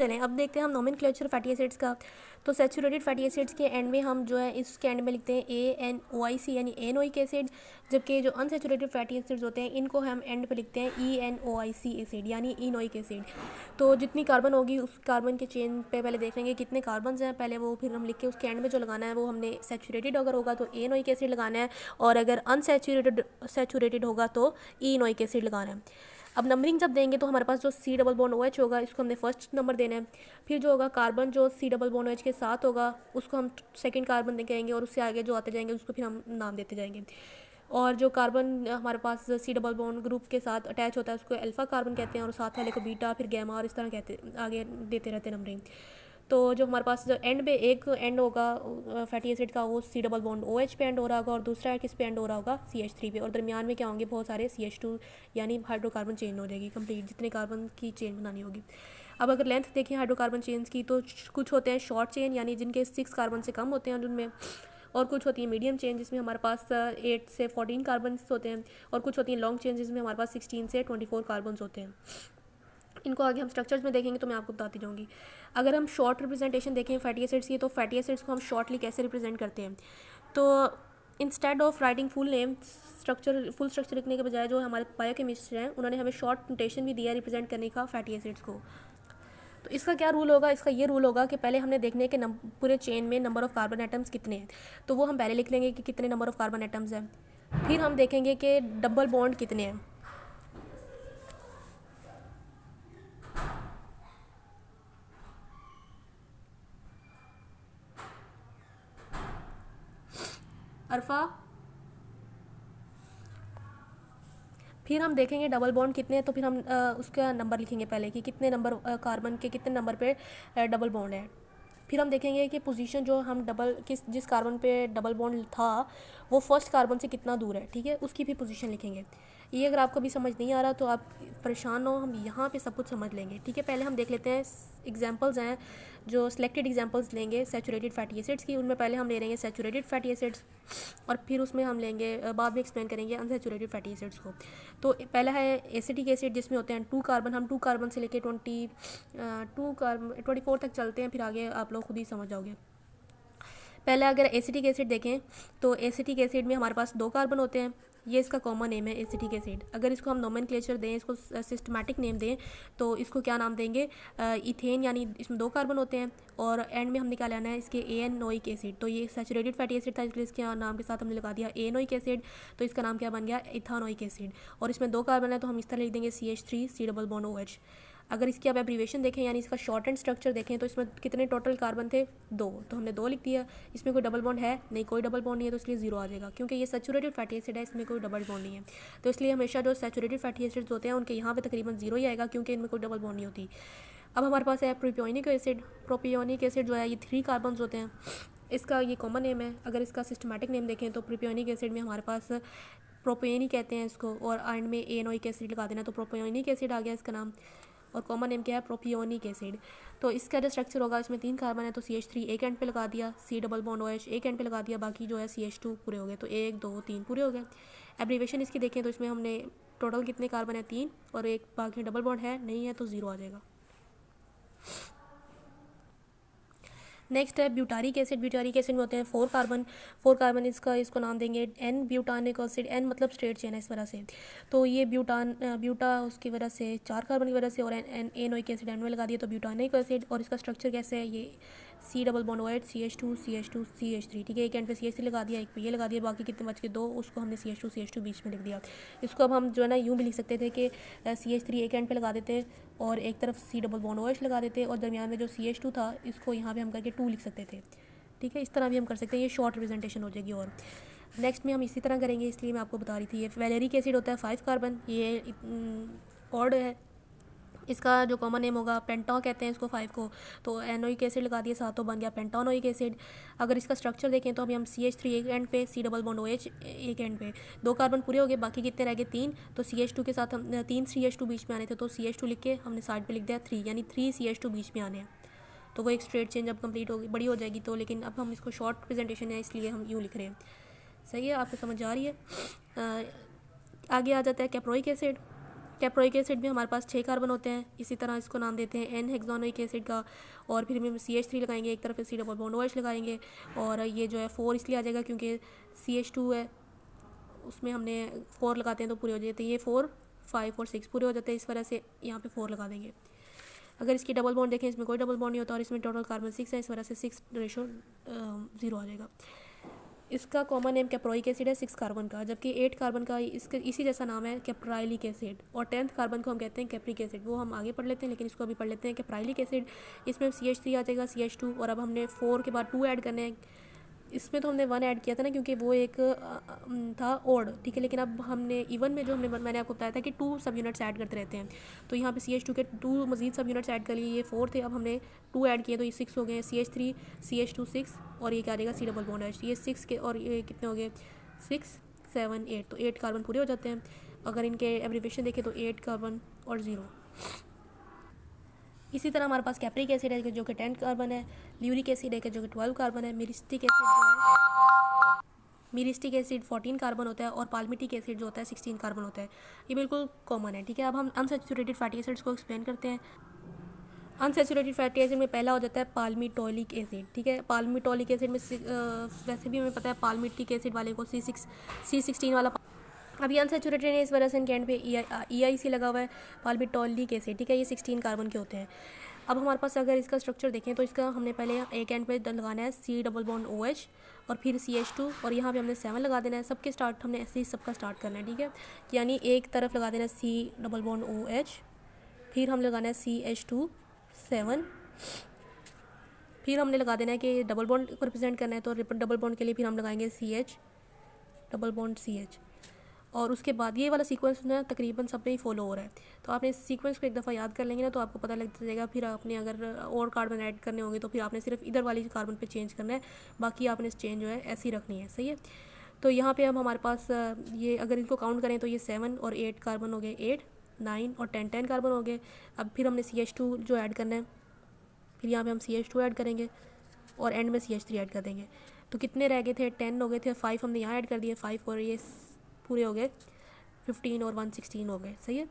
चलें अब देखते हैं हम नोमेनक्लेचर फैटी एसिड्स का। तो सैचुरेटेड फैटी एसिड्स के एंड में हम जो है इसके एंड में लिखते हैं ANOIC यानी एनोइक एसिड, जबकि जो अनसैचुरेटेड फैटी एसिड्स होते हैं इनको हम एंड पे लिखते हैं ENOIC एसिड यानी इनोइक एसिड। तो जितनी कार्बन होगी उस कार्बन के चेन पे पहले देख लेंगे कितने कार्बन हैं पहले, वो फिर हम लिख के उसके एंड में जो लगाना है वो हमने सैचुरेटेड अगर होगा तो एनोइक एसिड लगाना है, और अगर अनसैचुरेटेड होगा तो इनोइक एसिड लगाना है। अब नंबरिंग जब देंगे तो हमारे पास जो C डबल बॉन्ड OH होगा इसको हमने फर्स्ट नंबर देना है। फिर जो होगा कार्बन जो C डबल बॉन्ड OH के साथ होगा उसको हम सेकंड कार्बन दे कहेंगे, और उससे आगे जो आते जाएंगे उसको फिर हम नाम देते जाएंगे। और जो कार्बन हमारे पास C डबल बॉन्ड ग्रुप के साथ अटैच होता है उसको अल्फ़ा कार्बन कहते हैं, और साथ वाले को बीटा, फिर गैमा, और इस तरह कहते आगे देते रहते हैं नंबरिंग। तो जो हमारे पास जो एंड पे एक एंड होगा फैटी एसिड का वो C डबल बॉन्ड OH पे एंड हो रहा होगा, और दूसरा किस पे एंड हो रहा होगा CH3 पे, और दरमियान में क्या होंगे बहुत सारे CH2 यानी हाइड्रोकार्बन चेन हो जाएगी कंप्लीट, जितने कार्बन की चेन बनानी होगी। अब अगर लेंथ देखें हाइड्रोकार्बन चेन्स की तो कुछ होते हैं शॉर्ट चेन यानी जिनके 6 कार्बन से कम होते हैं उनमें, और कुछ होती है मीडियम चेन जिसमें हमारे पास 8 से 14 कार्बन होते हैं, और कुछ होती है लॉन्ग चेन जिसमें हमारे पास 16 से 24 कार्बन होते हैं। इनको आगे हम स्ट्रक्चर्स में देखेंगे तो मैं आपको बताती जाऊँगी। अगर हम शॉर्ट रिप्रेजेंटेशन देखें फैटी एसिड्स की तो फैटी एसिड्स को हम शॉर्टली कैसे रिप्रेजेंट करते हैं। तो instead of writing full structure लिखने के बजाय जो हमारे बायोकेमिस्ट हैं उन्होंने हमें शॉर्ट नोटेशन भी दिया रिप्रेजेंट करने का फैटी एसिड्स को। तो इसका क्या रूल होगा, इसका ये रूल होगा कि पहले हमने देखने के पूरे चेन में नंबर ऑफ़ कार्बन एटम्स कितने हैं, तो वो हम पहले लिख लेंगे कि कितने नंबर ऑफ़ कार्बन एटम्स हैं। फिर हम देखेंगे कि डबल बॉन्ड कितने हैं। अरफा, फिर हम देखेंगे डबल बॉन्ड कितने हैं, तो फिर हम उसका नंबर लिखेंगे पहले कि कितने नंबर कार्बन के कितने नंबर पे डबल बॉन्ड है। फिर हम देखेंगे कि पोजीशन जो हम जिस कार्बन पे डबल बॉन्ड था वो फर्स्ट कार्बन से कितना दूर है, ठीक है, उसकी भी पोजीशन लिखेंगे। ये अगर आपको भी समझ नहीं आ रहा तो आप परेशान हो, हम यहाँ पे सब कुछ समझ लेंगे, ठीक है। पहले हम देख लेते हैं एग्जांपल्स हैं जो सिलेक्टेड एग्जांपल्स लेंगे सैचुरेटेड फैटी एसिड्स की, उनमें पहले हम ले लेंगे सैचुरेटेड फैटी एसिड्स, और फिर उसमें हम लेंगे बाद में एक्सप्लेन करेंगे अनसैचुरेटेड फैटी एसिड्स को। तो पहला है एसिटिक एसिड जिसमें होते हैं 2 कार्बन, हम 2 कार्बन से लेके 24 तक चलते हैं, फिर आगे आप लोग खुद ही समझ जाओगे। पहले अगर एसिटिक एसिड देखें तो एसिटिक एसिड में हमारे पास 2 कार्बन होते हैं, ये इसका कॉमन नेम है एसिटिक एसिड। अगर इसको हम नोमेनक्लेचर दें, इसको सिस्टमैटिक नेम दें तो इसको क्या नाम देंगे, इथेन, यानी इसमें 2 कार्बन होते हैं, और एंड में हमने क्या लेना है इसके एनोइक एसिड। तो ये सैचुरेटेड फैटी एसिड था इसलिए इसके नाम के साथ हमने लगा दिया एनोइक एसिड, तो इसका नाम क्या बन गया इथानोइक एसिड। और इसमें 2 कार्बन है तो हम इस तरह लिख देंगे CH3 C double bond OH। अगर इसकी आप एब्रीवेशन देखें यानी इसका शॉर्ट एंड स्ट्रक्चर देखें तो इसमें कितने टोटल कार्बन थे 2, तो हमने 2 लिख दिया। इसमें कोई डबल बॉन्ड है नहीं, कोई डबल बॉन्ड नहीं है तो इसलिए 0 आ जाएगा, क्योंकि ये सैचुरेटेड फैटी एसिड है, इसमें कोई डबल बॉन्ड नहीं है। तो इसलिए हमेशा जो सैचुरेटेड फैटी एसिड्स होते हैं उनके यहाँ पे तकरीबन 0 ही आएगा, क्योंकि इनमें कोई डबल बॉन्ड नहीं होती। अब हमारे पास है प्रोपियोनिक एसिड। प्रोपियोनिक एसिड जो है ये 3 कार्बन होते हैं, इसका ये कॉमन नेम है। अगर इसका सिस्टमैटिक नेम देखें तो प्रोपियोनिक एसिड में हमारे पास प्रोपेन ही कहते हैं इसको, और एंड में एनोइक एसिड लगा देना तो प्रोपियोनिक एसिड आ गया इसका नाम, और कॉमन नेम क्या है प्रोपियोनिक एसिड। तो इसका जो स्ट्रक्चर होगा इसमें 3 कार्बन है तो CH3 एक एंड पे लगा दिया, C डबल बॉन्ड OH एक एंड पे लगा दिया, बाकी जो है CH2 पूरे हो गए, तो 1 2 3 पूरे हो गए। एब्रीवेशन इसकी देखें तो इसमें हमने टोटल कितने कार्बन है 3, और एक बाकी डबल बॉन्ड है नहीं है तो 0 आ जाएगा। नेक्स्ट है ब्यूटारिक एसिड। ब्यूटारिक एसिड में होते हैं 4 कार्बन। 4 कार्बन इसको नाम देंगे N ब्यूटानिक एसिड। N मतलब स्ट्रेट चेन है इस वजह से, तो ये ब्यूटा उसकी वजह से 4 कार्बन की वजह से, और एनोइक एसिड एन में लगा दिया तो ब्यूटानिक एसिड। और इसका स्ट्रक्चर कैसे है, ये C double bond OH CH2 CH2 CH3, ठीक है, एक एंड पे CH3 लगा दिया, एक पे ये लगा दिया, बाकी कितने बच के 2, उसको हमने CH2 बीच में लिख दिया। इसको अब हम जो है ना यूँ भी लिख सकते थे कि CH3 एक एंड पे लगा देते और एक तरफ C डबल बॉन्ड OH लगा देते, और दरमियान में जो CH2 था इसको यहाँ पे हम करके 2 लिख सकते थे, ठीक है, इस तरह भी हम कर सकते हैं, ये शॉर्ट रिप्रेजेंटेशन हो जाएगी। और नेक्स्ट में हम इसी तरह करेंगे, इसलिए मैं आपको बता रही थी। ये वैलेरिक एसिड होता है 5 कार्बन, ये ऑड है, इसका जो कॉमन नेम होगा पेंटा कहते हैं इसको 5 को, तो एनोइक एसिड लगा दिया साथ, तो बन गया पेंटानोइक एसिड। अगर इसका स्ट्रक्चर देखें तो अभी हम CH3 एक एंड पे, C डबल बॉन्ड OH एक एंड पे, 2 कार्बन पूरे हो गए, बाकी कितने रह गए 3, तो CH2 के साथ हम 3 CH2 बीच में आने थे तो CH2 लिख के हमने साइड पे लिख दिया 3, यानी 3 CH2 बीच में आने हैं, तो वो एक स्ट्रेट चेंज अब कंप्लीट होगी, बड़ी हो जाएगी। तो लेकिन अब हम इसको शॉर्ट प्रेजेंटेशन है इसलिए हम यूँ लिख रहे हैं, सही है, आपको समझ आ रही है। आगे आ जाता है कैप्रोइक एसिड। कैप्रोइक एसिड में हमारे पास 6 कार्बन होते हैं, इसी तरह इसको नाम देते हैं एन हेक्सानोइक एसिड का। और फिर हम CH3 लगाएंगे, एक तरफ सी डबल बॉन्ड OH लगाएंगे, और ये जो है 4 इसलिए आ जाएगा क्योंकि CH2 है, उसमें हमने 4 लगाते हैं तो पूरे हो जाते हैं, ये 4 5 और 6 पूरे हो जाते हैं, इस वजह से यहाँ पे 4 लगा देंगे। अगर इसकी डबल बॉन्ड देखें, इसमें कोई डबल बॉन्ड नहीं होता और इसमें टोटल कार्बन 6 है, इस वजह से 6 रेशो 0 आ जाएगा। इसका कॉमन नेम कैप्रोइक एसिड है 6 कार्बन का, जबकि 8 कार्बन का इसके इसी जैसा नाम है कैप्राइलिक एसिड, और 10th कार्बन को हम कहते हैं कैप्रिक एसिड। वो हम आगे पढ़ लेते हैं, लेकिन इसको अभी पढ़ लेते हैं कैप्राइलिक एसिड। इसमें CH3 आ जाएगा, CH2, और अब हमने 4 के बाद 2 ऐड करने हैं। इसमें तो हमने 1 ऐड किया था ना, क्योंकि वो एक था ओड, ठीक है, लेकिन अब हमने इवन में जो मैंने आपको बताया था कि 2 सब यूनिट्स ऐड करते रहते हैं, तो यहाँ पे CH2 के 2 मजीद सब यूनिट्स ऐड कर लिए, ये 4 थे, अब हमने 2 ऐड किए तो ये 6 हो गए। CH3 CH2 6, और ये क्या आ जाएगा C डबल बॉन्ड H, ये 6 के, और ये कितने हो गए 6 7 8, तो 8 कार्बन पूरे हो जाते हैं। अगर इनके एब्रीविएशन देखें तो 8 कार्बन और 0। इसी तरह हमारे पास कैप्रिक एसिड है जो कि 10 कार्बन है, ल्यूरिक एसिड है जो कि 12 कार्बन है, मिरिस्टिक एसिड जो है, मिरिस्टिक एसिड 14 कार्बन होता है, और पाल्मिटिक एसिड जो होता है 16 कार्बन होता है। ये बिल्कुल कॉमन है, ठीक है। अब हम अनसैचुरेटेड फैटी एसिड्स को एक्सप्लेन करते हैं। अनसैचुरेटेड फैटी एसिड में पहला हो जाता है पाल्मिटोलिक एसिड, ठीक है। पाल्मिटोलिक एसिड में वैसे भी हमें पता है पाल्मिटिक एसिड वाले को C16 वाला, अभी अनसैचुरेटेड है इस वजह से इनके एंड पे EIC लगा हुआ है, पाल्मिटोलिक एसिड, ठीक है। ये 16 कार्बन के होते हैं। अब हमारे पास अगर इसका स्ट्रक्चर देखें तो इसका हमने पहले एक एंड पे लगाना है C डबल बॉन्ड OH, और फिर CH2, और यहाँ पे हमने 7 लगा देना है। सबके स्टार्ट हमने ऐसे ही सबका स्टार्ट करना है, ठीक है। यानी एक तरफ लगा देना है C डबल बॉन्ड OH, फिर हम लगाना है CH2 7, फिर हमने लगा देना है कि डबल बॉन्ड को रिप्रेजेंट करना है, तो डबल बॉन्ड के लिए फिर हम लगाएंगे CH डबल बॉन्ड CH, और उसके बाद ये वाला सीक्वेंस ना तकरीबन सब पे ही फॉलो हो रहा है। तो आपने इस सीक्वेंस को एक दफ़ा याद कर लेंगे ना, तो आपको पता लग जाएगा। फिर आपने अगर और कार्बन ऐड करने होंगे तो फिर आपने सिर्फ इधर वाली कार्बन पे चेंज करना है, बाकी आपने इस चेंज जो है ऐसी ही रखनी है, सही है। तो यहाँ पे अब हमारे पास ये अगर इनको काउंट करें तो ये 7 और 8 कार्बन हो गए, 8 9 और 10 कार्बन हो गए। अब फिर हमने CH2 जो ऐड करना है, फिर यहाँ पे हम CH2 ऐड करेंगे, और एंड में CH3 ऐड कर देंगे। तो कितने रह गए थे, 10 हो गए थे, 5 हमने यहाँ ऐड कर दिए, 5 और ये पूरे हो गए 15 और 1 16 हो गए, सही है।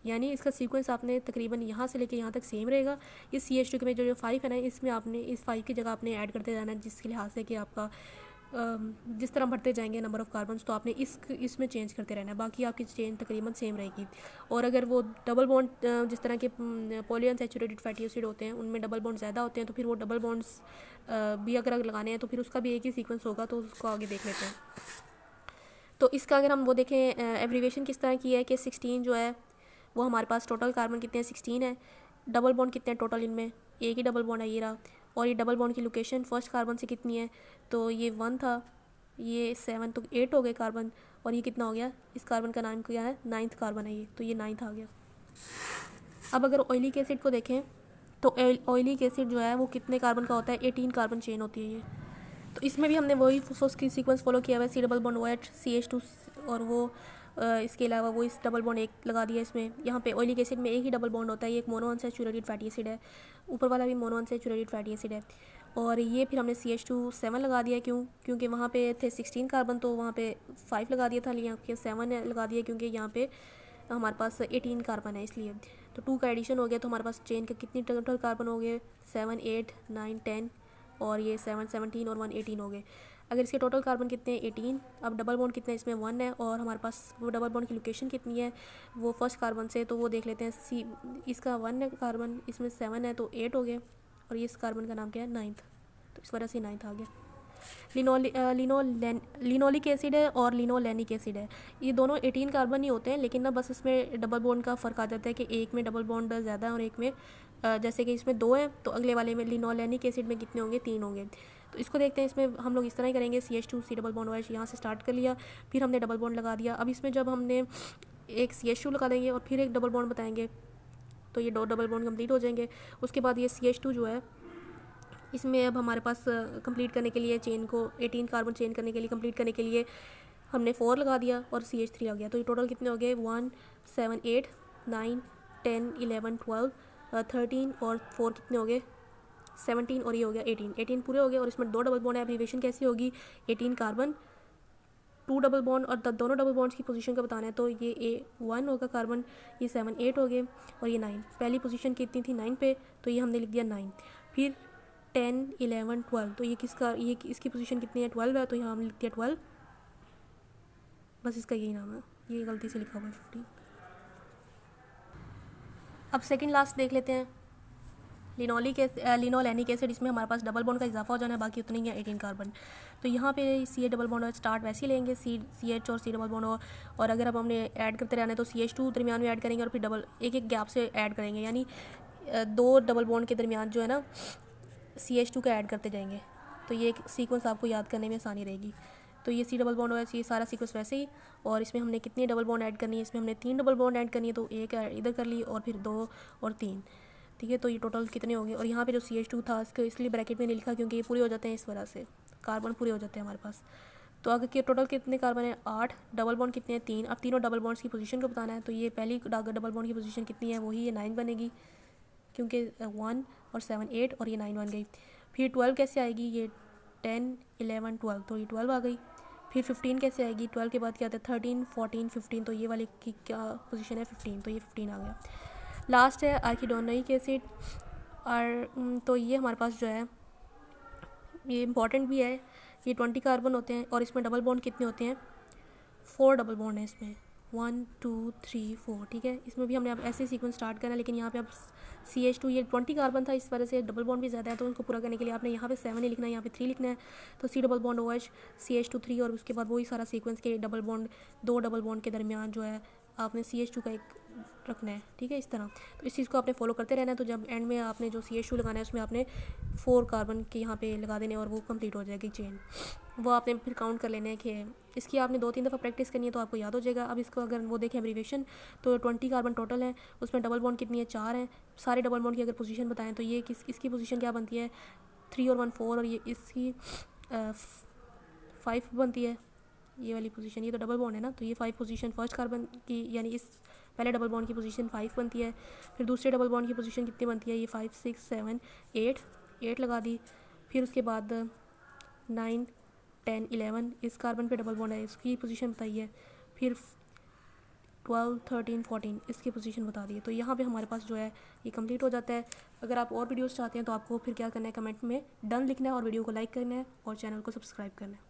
यानी इसका सीक्वेंस आपने तकरीबन यहाँ से लेके यहाँ तक सेम रहेगा। इस CH2 के में जो 5 है ना, इसमें आपने इस 5 की जगह आपने ऐड करते जाना है, जिसके लिहाज से कि आपका जिस तरह बढ़ते जाएंगे नंबर ऑफ़ कार्बन्स, तो आपने इसमें चेंज करते रहना है, बाकी आपकी चेंज तकरीबन सेम रहेगी। और अगर वो डबल बॉन्ड जिस तरह के पॉलीअनसैचुरेटेड फैटी एसिड होते हैं उनमें डबल बॉन्ड ज़्यादा होते हैं, तो फिर वो डबल बॉन्ड्स भी अगर लगाने हैं तो फिर उसका भी एक ही सीक्वेंस होगा, तो उसको आगे देख लेते हैं। तो इसका अगर हम वो देखें एब्रीवेशन किस तरह की है कि 16 जो है वो हमारे पास टोटल कार्बन कितने हैं, 16 है। डबल बॉन्ड कितने हैं टोटल, इनमें एक ही डबल बॉन्ड है, ये रहा। और ये डबल बॉन्ड की लोकेशन फर्स्ट कार्बन से कितनी है, तो ये 1 था, ये 7, तो 8 हो गए कार्बन, और ये कितना हो गया, इस कार्बन का नाम क्या है, 9th कार्बन है ये, तो ये 9th आ गया। अब अगर ऑयलिक एसिड को देखें तो ऑयलिक एसिड जो है वो कितने कार्बन का होता है, 18 कार्बन चेन होती है ये। तो इसमें भी हमने वही उसकी सीक्वेंस फॉलो किया हुआ है, C double bond OH CH2, और वो इसके अलावा वो इस डबल बॉन्ड एक लगा दिया इसमें। यहाँ पे ऑयलिक एसिड में एक ही डबल बॉन्ड होता है, ये एक मोनो अनसैचुरेटेड फैटी एसिड है, ऊपर वाला भी मोनो अनसैचुरेटेड फैटी एसिड है। और ये फिर हमने CH2 7 लगा दिया, क्योंकि वहाँ पे थे 16 कार्बन, तो वहाँ पे 5 लगा दिया था, यहाँ पे 7 लगा दिया क्योंकि यहाँ पे हमारे पास 18 कार्बन है इसलिए। तो 2 का एडिशन हो गया, तो हमारे पास चेन के कितनी टोटल कार्बन हो गए, 7 8 9 10, और ये 7 17 और 1 18 हो गए। अगर इसके टोटल कार्बन कितने हैं, 18। अब डबल बॉन्ड कितने हैं, इसमें 1 है, और हमारे पास वो डबल बॉन्ड की लोकेशन कितनी है, वो फर्स्ट कार्बन से, तो वो देख लेते हैं। इसका 1 है कार्बन, इसमें 7 है, तो 8 हो गए, और ये इस कार्बन का नाम क्या है, 9th, तो इस वजह से 9th आ गया। लिनोलिक एसिड है और लिनोलेनिक एसिड है, ये दोनों 18 कार्बन ही होते हैं, लेकिन ना बस इसमें डबल बॉन्ड का फ़र्क आ जाता है कि एक में डबल बॉन्ड ज़्यादा है और एक में जैसे कि इसमें 2 हैं, तो अगले वाले में लिनोलेनिक एसिड में कितने होंगे, 3 होंगे। तो इसको देखते हैं, इसमें हम लोग इस तरह ही करेंगे, CH2 C double bond OH यहाँ से स्टार्ट कर लिया, फिर हमने डबल बॉन्ड लगा दिया। अब इसमें जब हमने एक CH2 लगा देंगे और फिर एक डबल बॉन्ड बताएंगे, तो ये 2 डबल बॉन्ड कंप्लीट हो जाएंगे। उसके बाद ये CH2 जो है इसमें अब हमारे पास कंप्लीट करने के लिए चेन को 18 कार्बन चेन करने के लिए कंप्लीट करने के लिए हमने 4 लगा दिया और CH3 लग गया, तो ये टोटल कितने हो गए, 1 7 8 9 10 11 12 13 और 4 कितने हो गए, 17, और ये हो गया 18 पूरे हो गए। और इसमें 2 डबल बॉन्ड है, एब्रीवेशन कैसी होगी, 18 कार्बन 2 डबल बॉन्ड और दोनों डबल बॉन्ड्स की पोजीशन का बताना है तो ये A1 होगा कार्बन, ये 7 8 हो गए और ये 9। पहली पोजीशन कितनी थी 9 पे, तो ये हमने लिख दिया 9। फिर 10 11 12, तो ये किसका, ये इसकी पोजीशन कितनी है 12 है, तो यहाँ हमने लिख दिया 12, बस इसका यही नाम है, ये गलती से लिखा हुआ है 15। अब सेकेंड लास्ट देख लेते हैं, लिनोलेनिक एसिड। इसमें हमारे पास डबल बॉन्ड का इजाफा हो जाना है, बाकी उतनी ही है 18 कार्बन। तो यहाँ पे CH डबल बॉन्ड और स्टार्ट वैसे ही लेंगे, CH और C डबल बॉन्ड, और अगर अब हमने ऐड करते रहना है तो CH2 दरमियान में ऐड करेंगे और फिर डबल एक गैप से ऐड करेंगे, यानी 2 डबल बॉन्ड के दरमियान जो है ना CH2 का ऐड करते जाएंगे। तो ये एक सीक्वेंस आपको याद करने में आसानी रहेगी। तो ये C डबल बॉन्ड और ये सारा सीक्वेंस वैसे ही, और इसमें हमने कितनी डबल बॉन्ड ऐड करनी है, इसमें हमने 3 डबल बॉन्ड ऐड करनी है, तो एक इधर कर ली और फिर 2 और 3, ठीक है। तो ये टोटल कितने हो गए, और यहाँ पे जो CH2 था इसको इसलिए ब्रैकेट में नहीं लिखा क्योंकि ये पूरे हो जाते हैं, इस वजह से कार्बन पूरे हो जाते हैं हमारे पास। तो आगे के टोटल कितने कार्बन है 8, डबल बॉन्ड कितने हैं 3। अब तीनों डबल बॉन्ड्स की पोजीशन को बताना है, तो ये पहली डबल बॉन्ड की पोजीशन कितनी है, वही ये 9 बनेगी क्योंकि 1 और 7 8 और ये 9 बन गई। फिर 12 कैसे आएगी, ये 10 11 12, तो ये 12 आ गई। फिर 15 कैसे आएगी, 12 के बाद क्या आता है 13 14 15, तो ये वाली की क्या पोजीशन है 15, तो ये 15 आ गया। लास्ट है आर्किडोनिक एसिड, और तो ये हमारे पास जो है ये इंपॉर्टेंट भी है, ये 20 कार्बन होते हैं और इसमें डबल बॉन्ड कितने होते हैं 4 डबल बॉन्ड है इसमें, 1 2 3 4, ठीक है। इसमें भी हमने अब ऐसे सीक्वेंस स्टार्ट करना है, लेकिन यहाँ पे अब CH2 ये 20 कार्बन था, इस वजह से डबल बॉन्ड भी ज़्यादा है, तो उनको पूरा करने के लिए आपने यहाँ पे 7 नहीं लिखना है, यहाँ पे 3 लिखना है। तो C double bond OH CH2 3, और उसके बाद वही सारा सीक्वेंस के डबल बॉन्ड 2 डबल बॉन्ड के दरमियान जो है आपने CH2 का एक रखना है, ठीक है, इस तरह। तो इस चीज़ को आपने फॉलो करते रहना है। तो जब एंड में आपने जो CH2 लगाना है उसमें आपने 4 कार्बन के यहाँ पे लगा देने और वो कंप्लीट हो जाएगी चेन। वो आपने फिर काउंट कर लेना है कि इसकी आपने 2-3 दफ़ा प्रैक्टिस करनी है तो आपको याद हो जाएगा। अब इसको अगर वो देखें एब्रीविएशन, तो 20 कार्बन टोटल है, उसमें डबल बॉन्ड कितनी है 4 हैं। सारे डबल बॉन्ड की अगर पोजीशन बताएं तो ये इसकी पोजीशन क्या बनती है 3 और 1 4, और ये इसकी 5 बनती है, ये वाली पोजीशन। ये तो डबल बॉन्ड है ना, तो ये 5 पोजीशन फर्स्ट कार्बन की, यानी इस पहले डबल बॉन्ड की पोजीशन 5 बनती है। फिर दूसरे डबल बॉन्ड की पोजीशन कितनी बनती है, ये 5 6 7 8 लगा दी। फिर उसके बाद 9 10 11 इस कार्बन पे डबल बॉन्ड है, इसकी पोजीशन बताई है। फिर 12 13 14 इसकी पोजीशन बता दी है। तो यहाँ पे हमारे पास जो है ये कंप्लीट हो जाता है। अगर आप और वीडियोस चाहते हैं तो आपको फिर क्या करना है, कमेंट में डन लिखना है और वीडियो को लाइक करना है और चैनल को सब्सक्राइब करना है।